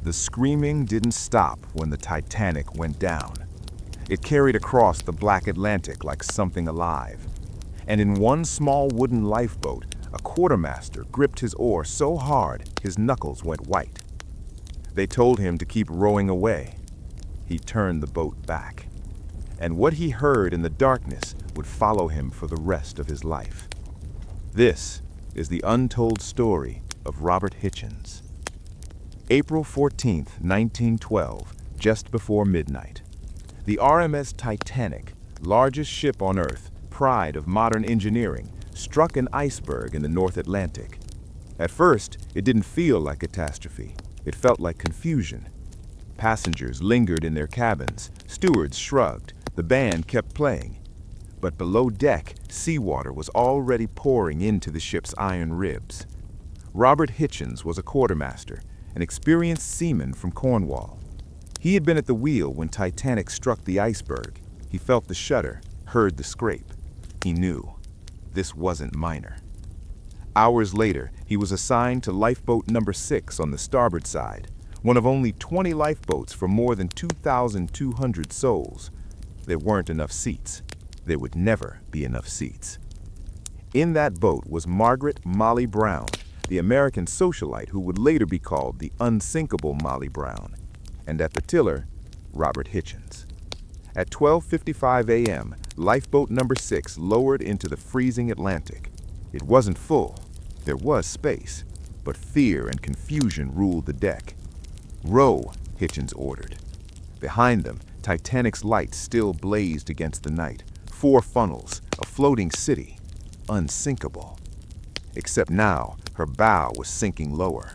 The screaming didn't stop when the Titanic went down. It carried across the black Atlantic like something alive. And in one small wooden lifeboat, a quartermaster gripped his oar so hard his knuckles went white. They told him to keep rowing away. He turned the boat back. And what he heard in the darkness would follow him for the rest of his life. This is the untold story of Robert Hichens. April 14, 1912, just before midnight. The RMS Titanic, largest ship on Earth, pride of modern engineering, struck an iceberg in the North Atlantic. At first, it didn't feel like catastrophe. It felt like confusion. Passengers lingered in their cabins, stewards shrugged, the band kept playing. But below deck, seawater was already pouring into the ship's iron ribs. Robert Hichens was a quartermaster, an experienced seaman from Cornwall. He had been at the wheel when Titanic struck the iceberg. He felt the shudder, heard the scrape. He knew this wasn't minor. Hours later, he was assigned to Lifeboat No. 6 on the starboard side, one of only 20 lifeboats for more than 2,200 souls. There weren't enough seats. There would never be enough seats. In that boat was Margaret Molly Brown, the American socialite who would later be called the unsinkable Molly Brown, and at the tiller, Robert Hichens. At 12:55 a.m., Lifeboat No. 6 lowered into the freezing Atlantic. It wasn't full. There was space, but fear and confusion ruled the deck. "Row," Hichens ordered. Behind them, Titanic's lights still blazed against the night. 4 funnels, a floating city, unsinkable. Except now, her bow was sinking lower.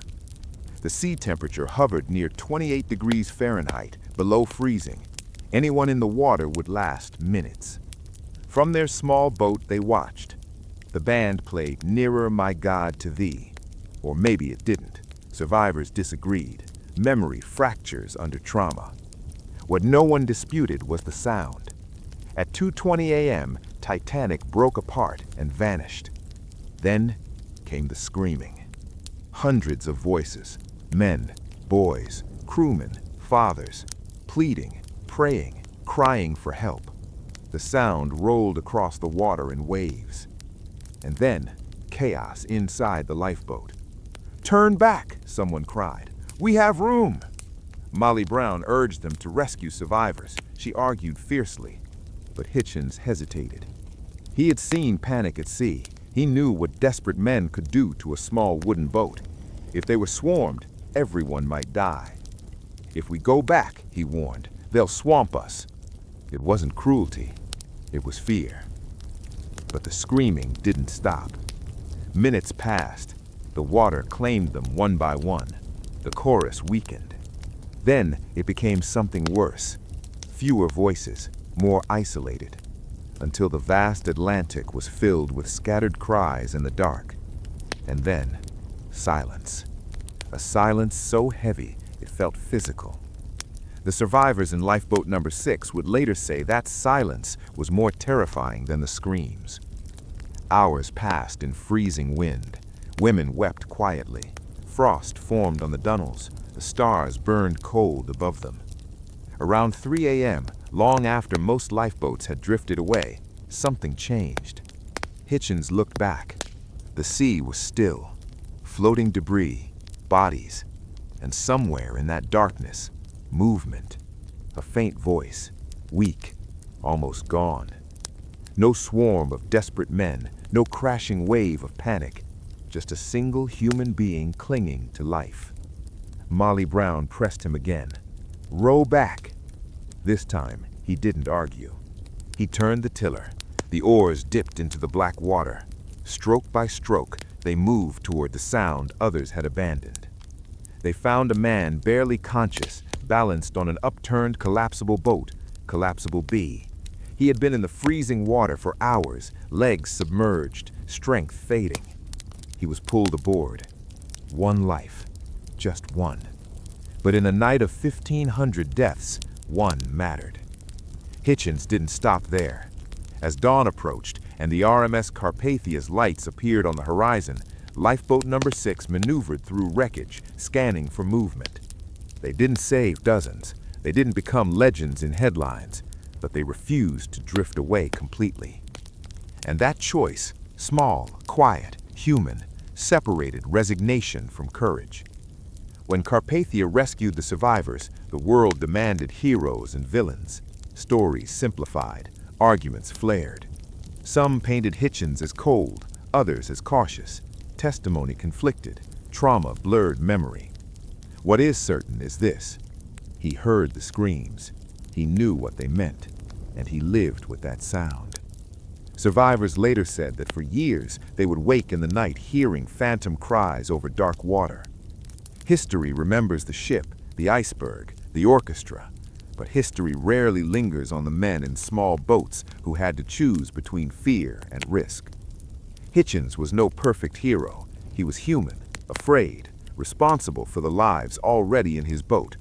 The sea temperature hovered near 28 degrees Fahrenheit, below freezing. Anyone in the water would last minutes. From their small boat, they watched. The band played "Nearer, My God, to Thee." Or maybe it didn't. Survivors disagreed. Memory fractures under trauma. What no one disputed was the sound. At 2:20 a.m., Titanic broke apart and vanished. Then came the screaming. Hundreds of voices, men, boys, crewmen, fathers, pleading, praying, crying for help. The sound rolled across the water in waves. And then, chaos inside the lifeboat. "Turn back," someone cried. "We have room." Molly Brown urged them to rescue survivors. She argued fiercely. But Hichens hesitated. He had seen panic at sea. He knew what desperate men could do to a small wooden boat. If they were swarmed, everyone might die. "If we go back," he warned, "they'll swamp us." It wasn't cruelty. It was fear. But the screaming didn't stop. Minutes passed. The water claimed them one by one. The chorus weakened. Then it became something worse. Fewer voices, more isolated, until the vast Atlantic was filled with scattered cries in the dark. And then, silence. A silence so heavy it felt physical. The survivors in Lifeboat No. 6 would later say that silence was more terrifying than the screams. Hours passed in freezing wind. Women wept quietly. Frost formed on the dunnels. The stars burned cold above them. Around 3 a.m., long after most lifeboats had drifted away, something changed. Hichens looked back. The sea was still. Floating debris, bodies, and somewhere in that darkness, movement. A faint voice, weak, almost gone. No swarm of desperate men, no crashing wave of panic, just a single human being clinging to life. Molly Brown pressed him again. "Row back." This time, he didn't argue. He turned the tiller. The oars dipped into the black water. Stroke by stroke, they moved toward the sound others had abandoned. They found a man barely conscious, balanced on an upturned collapsible boat, Collapsible B. He had been in the freezing water for hours, legs submerged, strength fading. He was pulled aboard. One life. Just one. But in a night of 1,500 deaths, one mattered. Hichens didn't stop there. As dawn approached and the RMS Carpathia's lights appeared on the horizon, Lifeboat No. 6 maneuvered through wreckage, scanning for movement. They didn't save dozens. They didn't become legends in headlines, but they refused to drift away completely. And that choice, small, quiet, human, separated resignation from courage. When Carpathia rescued the survivors, the world demanded heroes and villains. Stories simplified, arguments flared. Some painted Hitchens as cold, others as cautious. Testimony conflicted, trauma blurred memory. What is certain is this: he heard the screams, he knew what they meant, and he lived with that sound. Survivors later said that for years they would wake in the night hearing phantom cries over dark water. History remembers the ship, the iceberg, the orchestra, but history rarely lingers on the men in small boats who had to choose between fear and risk. Hitchens was no perfect hero. He was human, afraid, responsible for the lives already in his boat.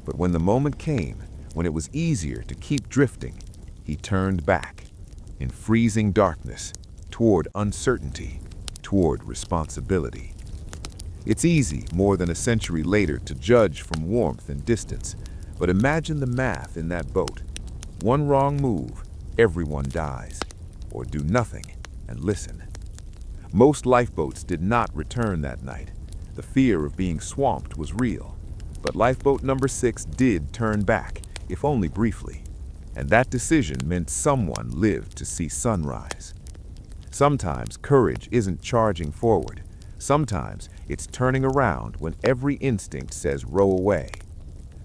But when the moment came, when it was easier to keep drifting, he turned back, in freezing darkness, toward uncertainty, toward responsibility. It's easy, more than a century later, to judge from warmth and distance, but imagine the math in that boat. One wrong move, everyone dies. Or do nothing and listen. Most lifeboats did not return that night. The fear of being swamped was real. But Lifeboat number 6 did turn back, if only briefly. And that decision meant someone lived to see sunrise. Sometimes courage isn't charging forward. Sometimes it's turning around when every instinct says row away.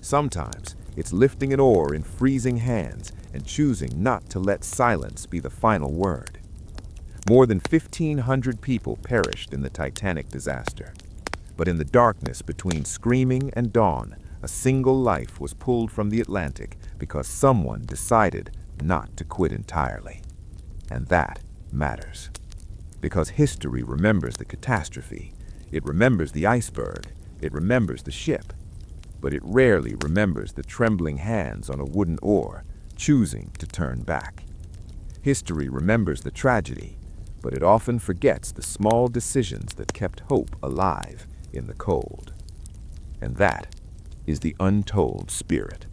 Sometimes it's lifting an oar in freezing hands and choosing not to let silence be the final word. More than 1,500 people perished in the Titanic disaster. But in the darkness between screaming and dawn, a single life was pulled from the Atlantic because someone decided not to quit entirely. And that matters. Because history remembers the catastrophe, it remembers the iceberg, it remembers the ship, but it rarely remembers the trembling hands on a wooden oar, choosing to turn back. History remembers the tragedy, but it often forgets the small decisions that kept hope alive in the cold. And that is the untold spirit.